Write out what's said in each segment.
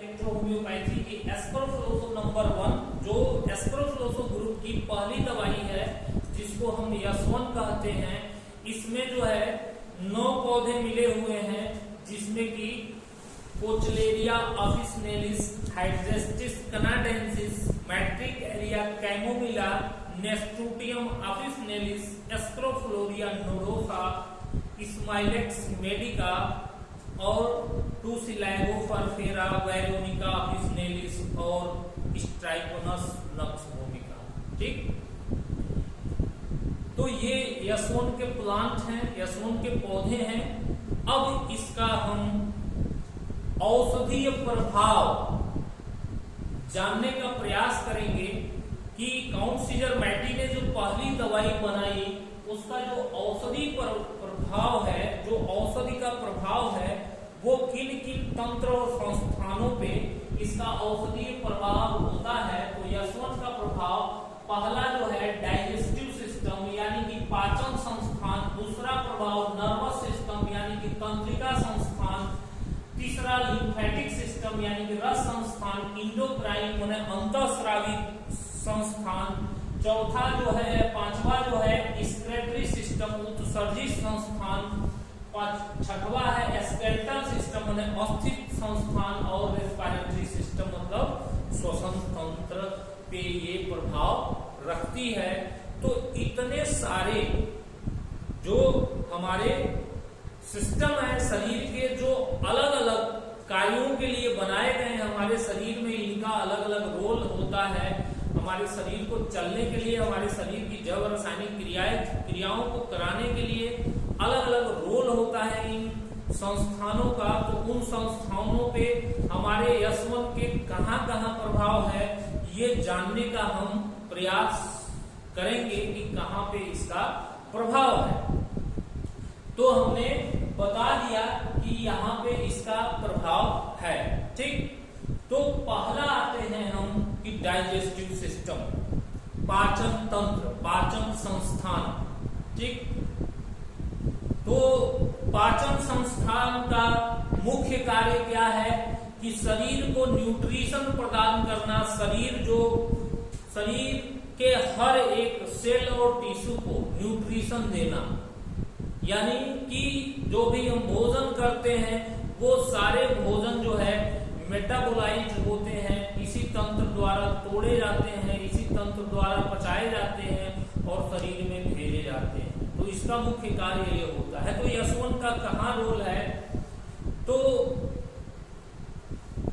Homeopathy की एस्परफ्लोसो number 1 जो एस्परफ्लोसो group की पहली दवाई है जिसको हम यस1 कहते हैं। इसमें जो है 9 पौधे मिले हुए हैं जिसमें कि Cochlearia officinalis, Hydrastis canadensis, Matricaria chamomilla, Nasturtium officinalis, Scrophularia nodosa, Smilax medica और टूसिलैगोफरफेरा, वेरोनिका ऑफिसिनेलिस और स्ट्राइकोनस नक्स भूमिका। ठीक, तो ये यस1 के प्लांट हैं, यस1 के पौधे हैं। अब इसका हम औषधीय प्रभाव जानने का प्रयास करेंगे कि काउंट सीजर मैटी ने जो पहली दवाई बनाई उसका जो औषधि प्रभाव है, जो औषधि का प्रभाव है वो किन किन तंत्र और संस्थानों पे इसका औषधीय प्रभाव होता है। तो यस1 का प्रभाव पहला जो है डाइजेस्टिव सिस्टम यानी कि पाचन संस्थान, दूसरा प्रभाव नर्वस सिस्टम यानी कि तंत्रिका संस्थान, तीसरा लिम्फेटिक सिस्टम यानी कि रस संस्थान, इंडोक्राइन माने अंतःस्रावी संस्थान, चौथा जो है, पांचवा जो है स्क्रेटरी सिस्टम उत्सर्जी संस्थान, छठवा है स्केलेटल सिस्टम माने अस्थि संस्थान और रेस्पिरेटरी सिस्टम मतलब श्वसन तंत्र पे ये प्रभाव रखती है। तो इतने सारे जो हमारे सिस्टम है शरीर के जो अलग अलग कार्यों के लिए बनाए गए हैं, हमारे शरीर में इनका अलग अलग रोल होता है। हमारे शरीर को चलने के लिए, हमारे शरीर की जैव रासायनिक क्रियाओं को कराने के लिए अलग अलग रोल होता है इन संस्थानों का। तो उन संस्थानों पे हमारे यस1 के कहां कहां प्रभाव है ये जानने का हम प्रयास करेंगे कि कहां पे इसका प्रभाव है। तो हमने बता दिया कि यहाँ पे इसका प्रभाव है। ठीक, तो पहला आते हैं हम कि डाइजेस्टिव सिस्टम, पाचन तंत्र, पाचन संस्थान। ठीक, तो पाचन संस्थान का मुख्य कार्य क्या है कि शरीर को न्यूट्रिशन प्रदान करना, शरीर के हर एक सेल और टिश्यू को न्यूट्रिशन देना, यानी कि जो भी हम भोजन करते हैं वो सारे भोजन जो है मेटाबोलाइज होते हैं, इसी तंत्र द्वारा तोड़े जाते हैं, इसी तंत्र द्वारा पचाए जाते हैं और शरीर में भेजे जाते हैं। तो इसका मुख्य कार्य ये होता है। तो यस1 का कहाँ रोल है, तो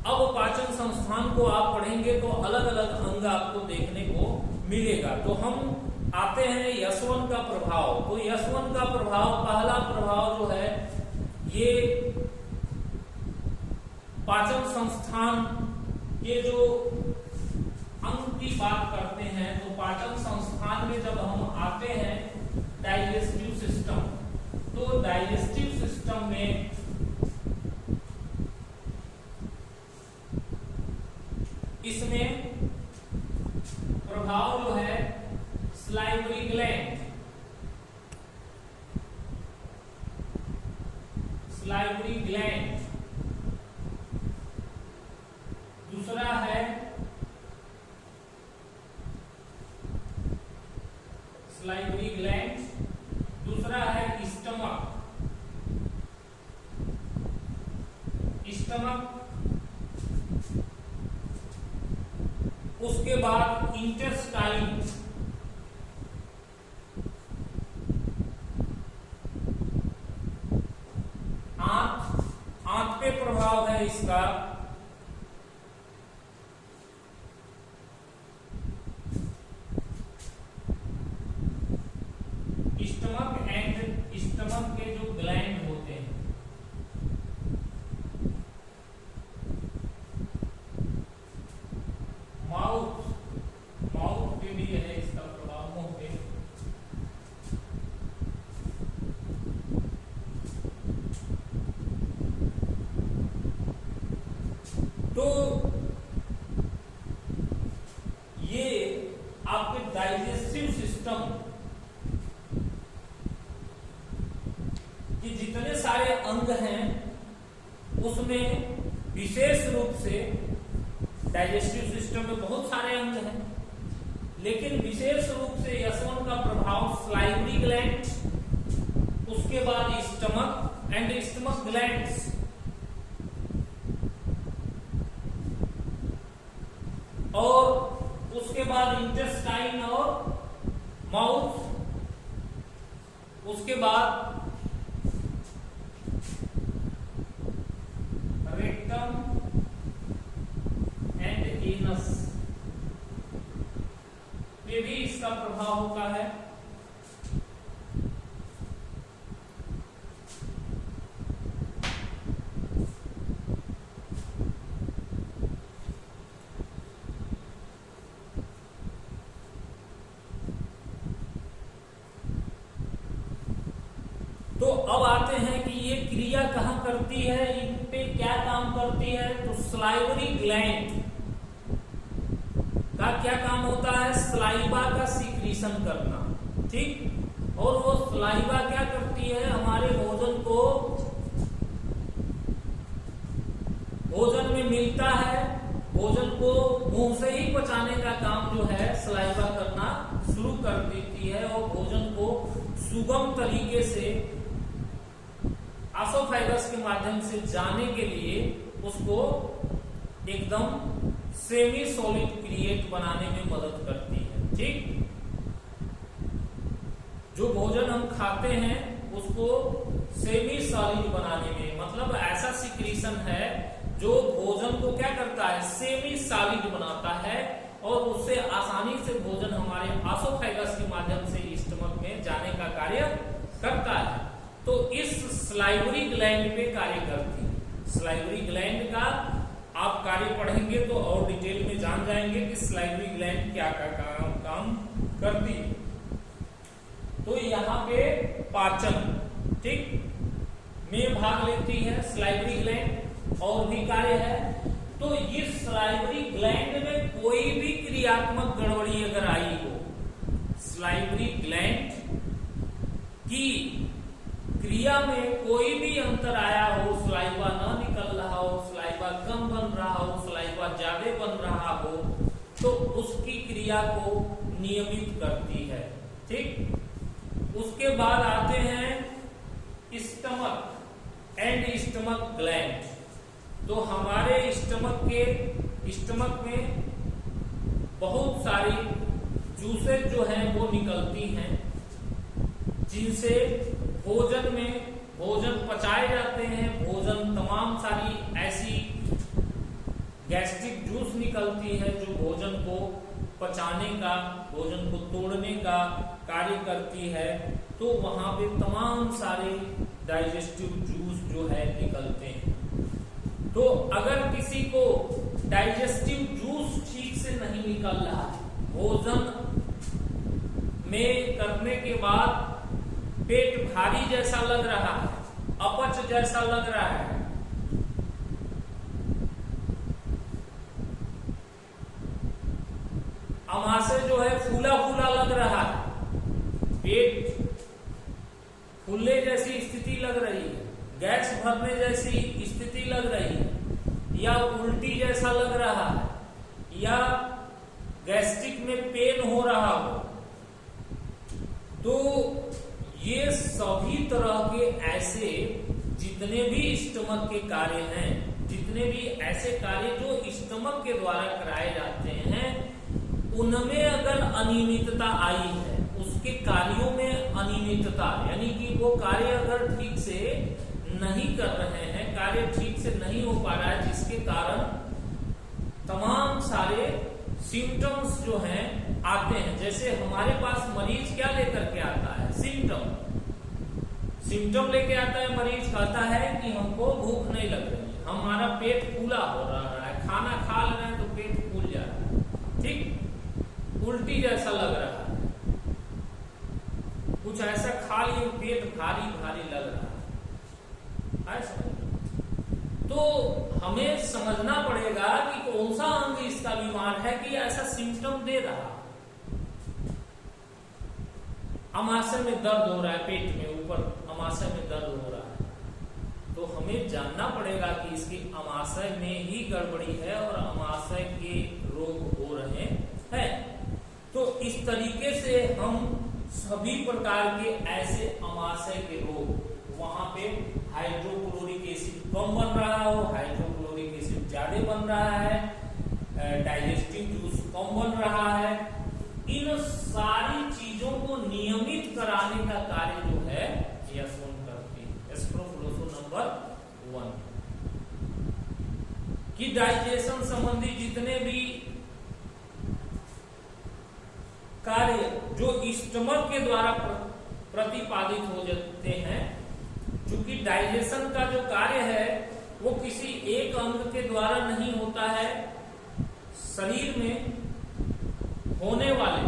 अब पाचन संस्थान को आप पढ़ेंगे तो अलग अलग अंग आपको देखने को मिलेगा। तो हम आते हैं यस1 का प्रभाव। तो यस1 का प्रभाव, पहला प्रभाव जो है ये पाचन संस्थान के जो अंग की बात करते हैं, तो पाचन संस्थान में जब हम आते हैं डाइजेस्टिव सिस्टम, तो डाइजेस्टिव सिस्टम में इसमें प्रभाव जो है सलाइवरी ग्लैंड, दूसरा है सलाइवरी ग्लैंड, दूसरा है स्टमक, उसके बाद इंटेस्टाइन, आंत पे प्रभाव है इसका, स्टमक के जो ग्लैंड होते हैं, माउथ पे भी है इसका प्रभाव, मुंह पे। तो ये आपके डाइजेस्टिव सिस्टम के जितने सारे अंग हैं उसमें विशेष रूप से डाइजेस्टिव सिस्टम में बहुत सारे अंग हैं, लेकिन विशेष रूप से यशवन का प्रभाव स्लाइवरी ग्लैंड, उसके बाद स्टमक एंड स्टमक ग्लैंड्स, और उसके बाद इंटेस्टाइन और माउथ, उसके बाद रेक्टम एंड एनस में भी इसका प्रभाव होता है। तो अब आते हैं कि ये क्रिया कहाँ करती है, इन पे क्या काम करती है। तो स्लाइवरी ग्लैंड का क्या काम होता है, स्लाइवा का सीक्रेशन करना, ठीक। और वो स्लाइवा क्या करती है, हमारे भोजन को, भोजन में मिलता है, भोजन को मुंह से ही पचाने का काम जो है स्लाइवा करना शुरू कर देती है, और भोजन को सुगम तरीके से एसोफेगस के माध्यम से जाने के लिए उसको एकदम सेमी सॉलिड क्रिएट बनाने में मदद करती है, ठीक। जो भोजन हम खाते हैं उसको सेमी सॉलिड बनाने में, मतलब ऐसा सिक्रीशन है जो भोजन को क्या करता है, सेमी सॉलिड बनाता है, और उससे आसानी से भोजन हमारे एसोफेगस के माध्यम से स्टमक में जाने का कार्य करता है। तो इस स्लाइवरी ग्लैंड पे कार्य करती है। स्लाइवरी ग्लैंड का आप कार्य पढ़ेंगे तो और डिटेल में जान जाएंगे कि स्लाइवरी ग्लैंड क्या काम करती है। तो यहाँ पे पाचन, ठीक, में भाग लेती है स्लाइवरी ग्लैंड, और भी कार्य है। तो इस स्लाइवरी ग्लैंड में कोई भी क्रियात्मक गड़बड़ी अगर आई हो, स्लाइवरी ग्लैंड की क्रिया में कोई भी अंतर आया हो, स्लाइवा ना निकल रहा हो, स्लाइवा कम बन रहा हो, स्लाइवा ज्यादा बन रहा हो, तो उसकी क्रिया को नियमित करती है, ठीक। उसके बाद आते हैं स्टमक एंड स्टमक ग्लैंड। तो हमारे स्टमक में बहुत सारी जूसेस जो हैं वो निकलती हैं, जिनसे भोजन पचाए जाते हैं। भोजन तमाम सारी ऐसी गैस्ट्रिक जूस निकलती है जो भोजन को पचाने का, भोजन को तोड़ने का कार्य करती है। तो वहां पे तमाम सारे डाइजेस्टिव जूस जो है निकलते हैं। तो अगर किसी को डाइजेस्टिव जूस ठीक से नहीं निकल रहा है, भोजन में करने के बाद पेट भारी जैसा लग रहा है, अपच जैसा लग रहा है, अमाशय जो है फूला फूला लग रहा है, पेट फूलने जैसी स्थिति लग रही है, गैस भरने जैसी स्थिति लग रही है, या उल्टी जैसा लग रहा है, या गैस्ट्रिक में पेन हो रहा हो, तो ये सभी तरह के ऐसे जितने भी स्टमक के कार्य हैं, जितने भी ऐसे कार्य जो स्टमक के द्वारा कराए जाते हैं, उनमें अगर अनियमितता आई है, उसके कार्यों में अनियमितता, यानी कि वो कार्य अगर ठीक से नहीं कर रहे हैं, कार्य ठीक से नहीं हो पा रहा है, जिसके कारण तमाम सारे सिम्टम्स जो हैं आते हैं। जैसे हमारे पास मरीज क्या लेकर के आता है, सिम्टम लेके आता है। मरीज कहता है कि हमको भूख नहीं लग रही है, हमारा पेट फूला हो रहा है, खाना खा ले रहे हैं तो पेट फूल जा रहा है, ठीक, उल्टी जैसा लग रहा है, कुछ ऐसा खा लिए पेट भारी भारी लग रहा है, ऐसा। तो हमें समझना पड़ेगा कि कौन सा अंग इसका बीमार है कि ऐसा सिम्टम दे रहा। अमाशय में दर्द हो रहा है, पेट में ऊपर अमाशय में दर्द हो रहा है, तो हमें जानना पड़ेगा कि इसके अमाशय में ही गड़बड़ी है और अमाशय के रोग हो रहे हैं। तो इस तरीके से हम सभी प्रकार के ऐसे अमाशय के रोग, वहां पे हाइड्रोक्लोरिक एसिड कम बन रहा हो, हाइड्रोक्लोरिक एसिड ज्यादा बन रहा है, डाइजेस्टिव जूस कम बन रहा है, इन सारी चीजों को नियमित कराने का कार्य जो है यासोन करती है। एस्ट्रोफ्लोसो नंबर 1 कि डाइजेशन संबंधी जितने भी कार्य जो स्टमक के द्वारा प्रतिपादित हो जाते हैं, क्योंकि डाइजेशन का जो कार्य है वो किसी एक अंग के द्वारा नहीं होता है। शरीर में होने वाले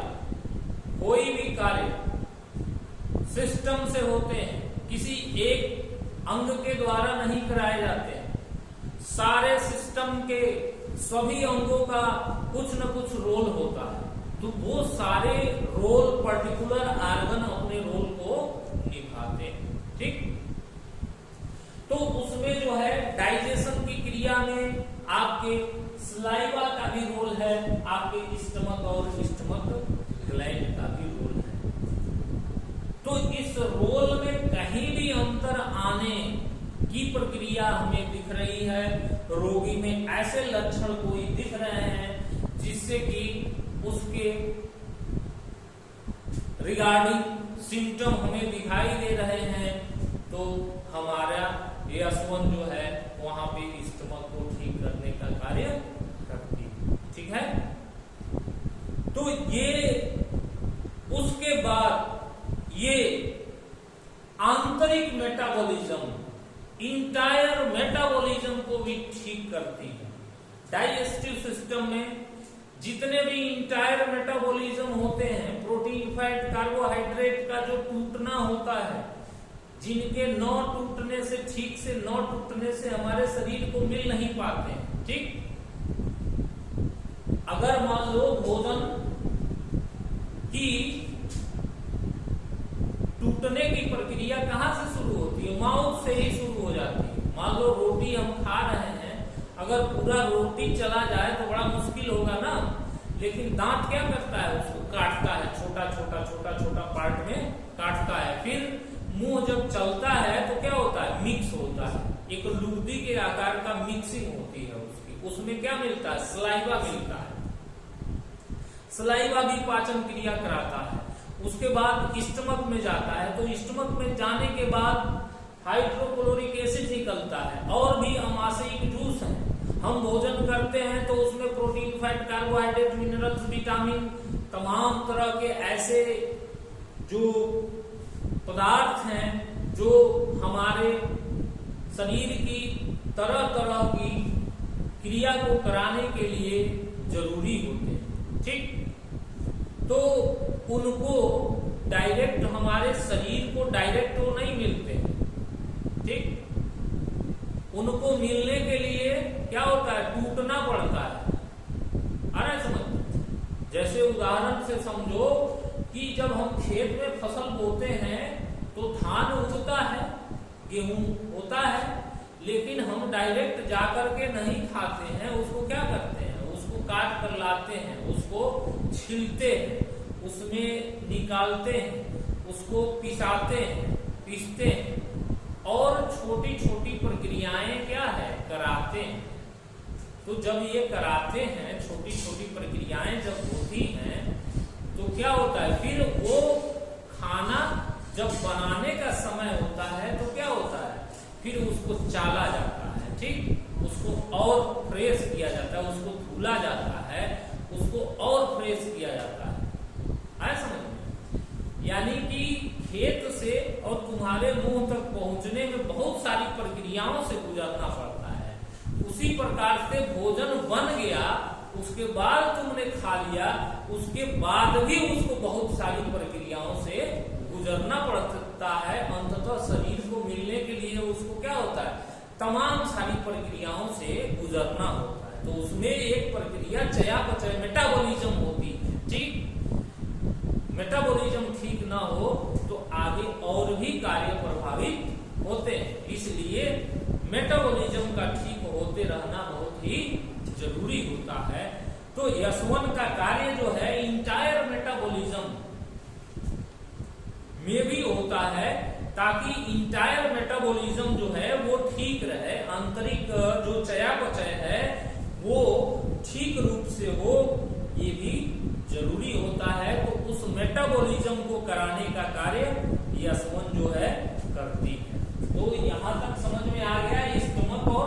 कोई भी कार्य सिस्टम से होते हैं, किसी एक अंग के द्वारा नहीं कराए जाते हैं। सारे सिस्टम के सभी अंगों का कुछ न कुछ रोल होता है, तो वो सारे रोल पर्टिकुलर आर्गन अपने रोल को निभाते हैं। ठीक, तो उसमें जो है डाइजेशन की क्रिया में आपके सलाइवा का भी रोल है, आपके स्टमक और स्टमक ग्लैंड का भी रोल है। तो इस रोल में कहीं भी अंतर आने की प्रक्रिया हमें दिख रही है, रोगी में ऐसे लक्षण कोई दिख रहे हैं जिससे कि उसके रिगार्डिंग सिम्टम हमें दिखाई दे रहे हैं, तो हमारा यासोन जो है वहां पे स्टमक को ठीक करने का कार्य करती है। ठीक है, तो ये उसके बाद ये आंतरिक मेटाबॉलिज्म, इंटायर मेटाबॉलिज्म को भी ठीक करती है। डाइजेस्टिव सिस्टम में जितने भी इंटायर मेटाबॉलिज्म होते हैं, प्रोटीन, फैट, कार्बोहाइड्रेट का जो टूटना होता है, जिनके न टूटने से, ठीक से न टूटने से हमारे शरीर को मिल नहीं पाते हैं। ठीक, अगर मान लो भोजन की टूटने की प्रक्रिया कहां से शुरू होती है? माउथ से ही शुरू हो जाती है। मान लो रोटी हम खा रहे हैं, अगर पूरा रोटी चला जाए तो बड़ा मुश्किल होगा ना, लेकिन दांत क्या करता है? उसको काटता है, छोटा छोटा छोटा छोटा पार्ट में काटता है। फिर मुंह जब चलता है तो क्या होता है? मिक्स होता है, एक लुगदी के आकार का मिक्सिंग होती है उसकी। उसमें क्या मिलता है? सलाइवा मिलता है। सलाइवा भी पाचन क्रिया कराता है। उसके बाद स्टमक में जाता है, तो स्टमक में जाने के बाद हाइड्रोक्लोरिक एसिड निकलता है और भी अमाशयिक जूस है। हम भोजन करते हैं तो उसमें protein, fat, carbohydrate, minerals, vitamin, तमाम तरह के ऐसे जो पदार्थ हैं जो हमारे शरीर की तरह तरह की क्रिया को कराने के लिए जरूरी होते हैं। ठीक, तो उनको डायरेक्ट हमारे शरीर को डायरेक्ट वो नहीं मिलते। ठीक, उनको मिलने के लिए क्या होता है? टूटना पड़ता है। आ रहा है समझ? जैसे उदाहरण से समझो कि जब हम खेत में फसल बोते हैं तो धान उगता है, गेहूं होता है, लेकिन हम डायरेक्ट जाकर के नहीं खाते हैं। उसको क्या करते हैं? उसको काट कर लाते हैं, उसको छीलते हैं, उसमें निकालते हैं, उसको पिसाते हैं, पीसते हैं और छोटी छोटी प्रक्रियाएं क्या है? कराते हैं। तो जब ये कराते हैं, छोटी छोटी प्रक्रियाएं जब होती हैं तो क्या होता है? फिर वो खाना जब बनाने का समय होता है तो क्या होता है? फिर उसको चाला जाता है। ठीक, उसको और फ्रेश किया जाता है, उसको धुला जाता है, उसको और फ्रेश किया जाता है। आया समझ में? यानी कि खेत से और तुम्हारे मुंह तक पहुंचने में बहुत सारी प्रक्रियाओं से गुजरना पड़ता है। उसी प्रकार से भोजन बन गया, उसके बाद तुमने खा लिया, उसके बाद भी उसको बहुत सारी प्रक्रियाओं से गुजरना पड़ता है। अंततः शरीर को मिलने के लिए उसको क्या होता है? तमाम सारी प्रक्रियाओं से गुजरना होता है। तो उसमें एक प्रक्रिया चयापचय, मेटाबॉलिज्म होती है। ठीक, मेटाबॉलिज्म ठीक ना हो तो आगे और भी कार्य प्रभावित होते हैं। इसलिए में भी होता है, ताकि इंटायर मेटाबॉलिज्म जो है वो ठीक रहे, आंतरिक जो चयापचय है वो ठीक रूप से हो, ये भी जरूरी होता है। तो उस मेटाबॉलिज्म को कराने का कार्य यस1 जो है करती है। तो यहां तक समझ में आ गया स्टमक और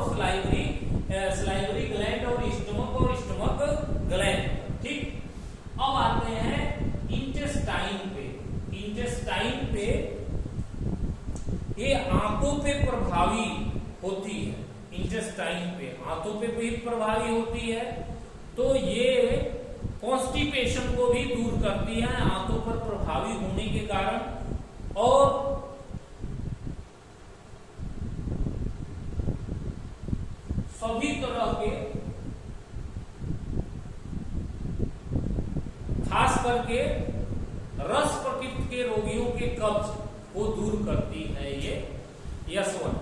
स्लाइवरी ग्लैंड और स्टमक ग्लैंड। ठीक, अब आते हैं इंटेस्टाइन पे। इंटेस्टाइन पे ये आंतों पे प्रभावी होती है, इंटेस्टाइन पे आंतों पे भी प्रभावी होती है। तो ये कॉन्स्टिपेशन को भी दूर करती है आंतों पर प्रभावी होने के कारण, और सभी तरह के खास करके रस प्रकृति के रोगियों के कब्ज को दूर करती है ये यस1।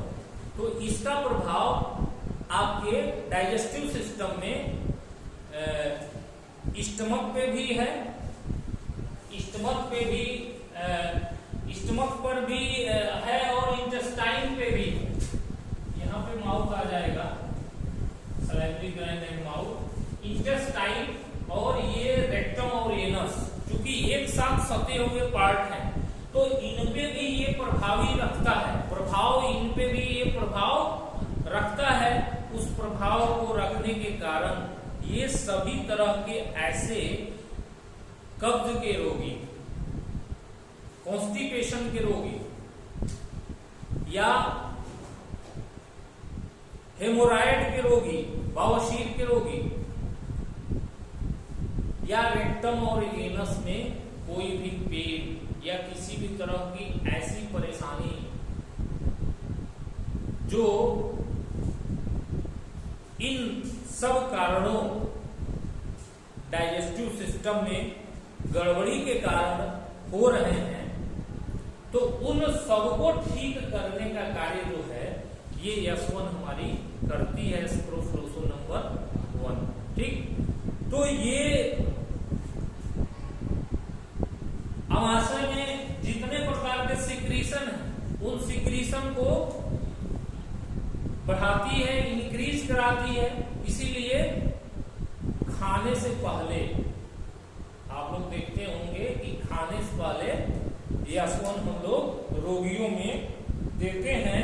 तो इसका प्रभाव आपके डाइजेस्टिव सिस्टम में स्टमक पे भी है, स्टमक पर भी है और इंटेस्टाइन पे भी है। यहाँ पे माउथ आ जाएगा, salivary gland and mouth, intestine और ये रेक्टम और एनस, क्योंकि एक साथ सटे हुए पार्ट हैं, तो इनपे भी ये प्रभावी रखता है, इनपे भी ये प्रभाव रखता है। उस प्रभाव को रखने के कारण ये सभी तरह के ऐसे कब्ज के रोगी, कॉन्स्टिपेशन के रोगी या हेमोराइड के रोगी, बवासीर के रोगी या रेक्टम और एनस में कोई भी पेन या किसी भी तरह की ऐसी परेशानी जो इन सब कारणों डाइजेस्टिव सिस्टम में गड़बड़ी के कारण हो रहे हैं, तो उन सबको ठीक करने का कार्य जो है ये यस1 हमारी करती है, स्प्रोफ्लोसो नंबर 1। ठीक, तो ये आमाशय में जितने प्रकार के सिक्रीशन हैं उन सिक्रीशन को बढ़ाती है, इंक्रीज कराती है। इसीलिए खाने से पहले आप लोग देखते होंगे कि खाने से पहले यस1 हम लोग रोगियों में देते हैं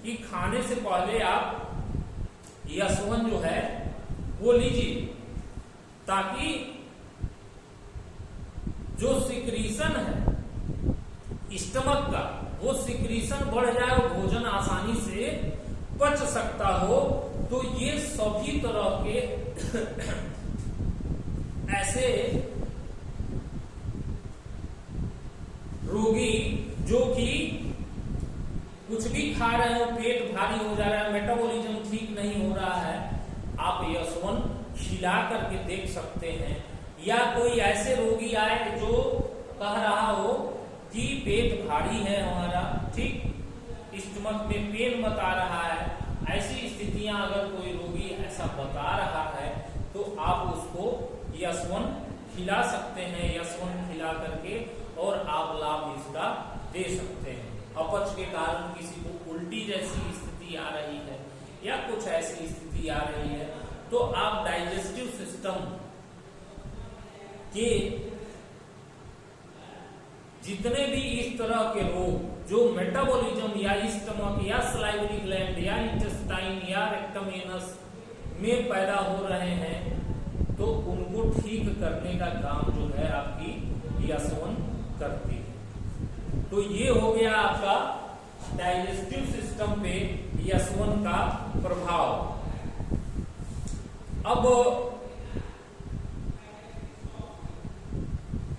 कि खाने से पहले आप यस1 जो है वो लीजिए, ताकि जो सिक्रीशन है स्टमक का वो सिक्रीशन बढ़ जाए और भोजन आसानी से पच सकता हो। तो ये सभी तरह के ऐसे रोगी जो कि कुछ भी खा रहे हो, पेट भारी हो जा रहा है, मेटाबॉलिज्म ठीक नहीं हो रहा है, आप यस1 खिला करके देख सकते हैं। या कोई ऐसे रोगी आए जो कह रहा हो कि पेट भारी है हमारा, ठीक, स्टमक में पेन बता रहा है, ऐसी स्थितियां अगर कोई रोगी ऐसा बता रहा है तो आप उसको यस1 खिला सकते हैं। यस1 खिला करके और आप लाभ इसका दे सकते हैं। अपच के कारण किसी को उल्टी जैसी स्थिति आ रही है या कुछ ऐसी स्थिति आ रही है, तो आप डाइजेस्टिव सिस्टम के जितने भी इस तरह के रोग जो मेटाबॉलिज्म या स्टमक या सलाइवरी ग्लैंड या इंटेस्टाइन या रेक्टम एनस में पैदा हो रहे हैं, तो उनको ठीक करने का काम जो है आपकी यस1 करती है। तो ये हो गया आपका डाइजेस्टिव सिस्टम पे यस1 का प्रभाव। अब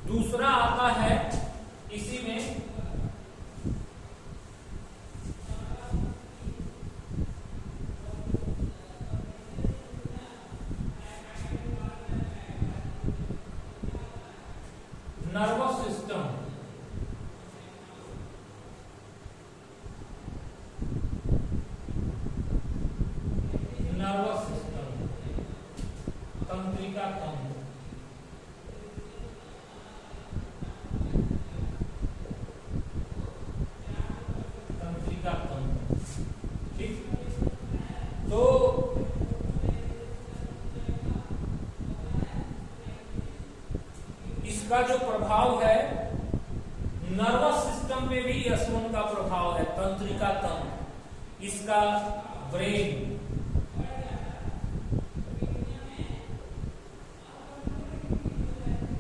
दूसरा आता है इसी में नर्वस सिस्टम। नर्वस सिस्टम, तंत्रिका तंत्र। नर्वस सिस्टम पे भी S1 का प्रभाव है, तंत्रिका तंत्र, इसका brain,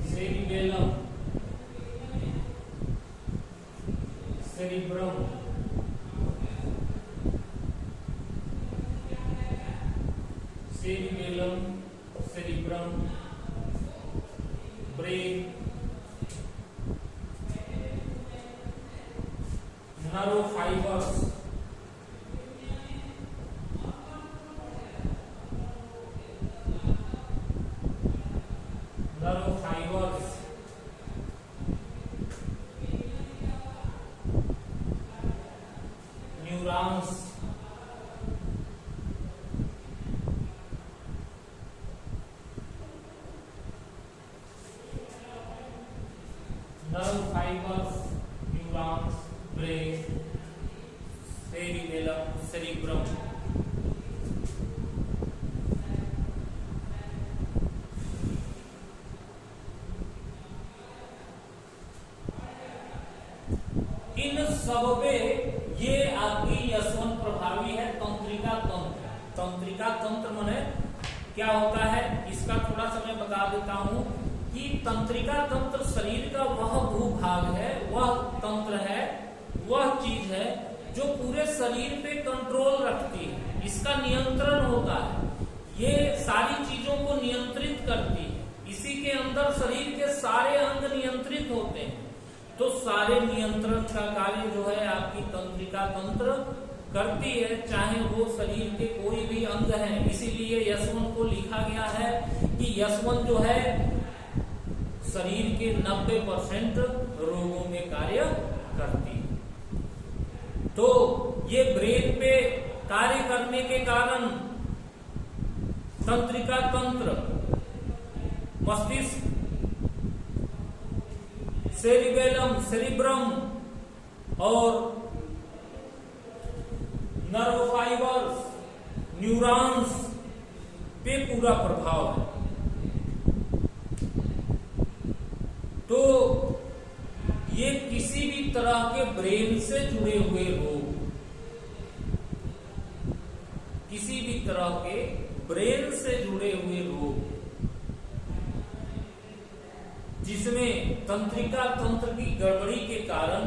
cerebellum, cerebrum, cerebellum, cerebrum, brain, nerve fibres, nerve fibres, neurons, nerve fibres, neurons, brain, cerebellum, cerebrum, इन सब पे ये आपकी S1 प्रभावी है। तंत्रिका तंत्र, तंत्रिका तंत्र माने क्या होता है, इसका थोड़ा सा मैं बता देता हूं कि तंत्रिका तंत्र शरीर का वह भूभाग है, वह तंत्र है, वह चीज है जो पूरे शरीर पे कंट्रोल रखती है, इसका नियंत्रण होता है, ये सारी चीजों को नियंत्रित करती है, इसी के अंदर शरीर के सारे अंग नियंत्रित होते हैं। तो सारे नियंत्रण का कार्य जो है आपकी तंत्रिका तंत्र करती है, चाहे वो शरीर के कोई भी अंग है। इसीलिए S1 को लिखा गया है कि S1 जो है शरीर के 90% रोगों में कार्य करती है। तो ये ब्रेन पे कार्य करने के कारण तंत्रिका तंत्र, मस्तिष्क, सेरिबेलम, सेरिब्रम और नर्व फाइबर्स, न्यूरॉन्स पे पूरा प्रभाव है। तो ये किसी भी तरह के ब्रेन से जुड़े हुए रोग, किसी भी तरह के ब्रेन से जुड़े हुए रोग जिसमें तंत्रिका तंत्र की गड़बड़ी के कारण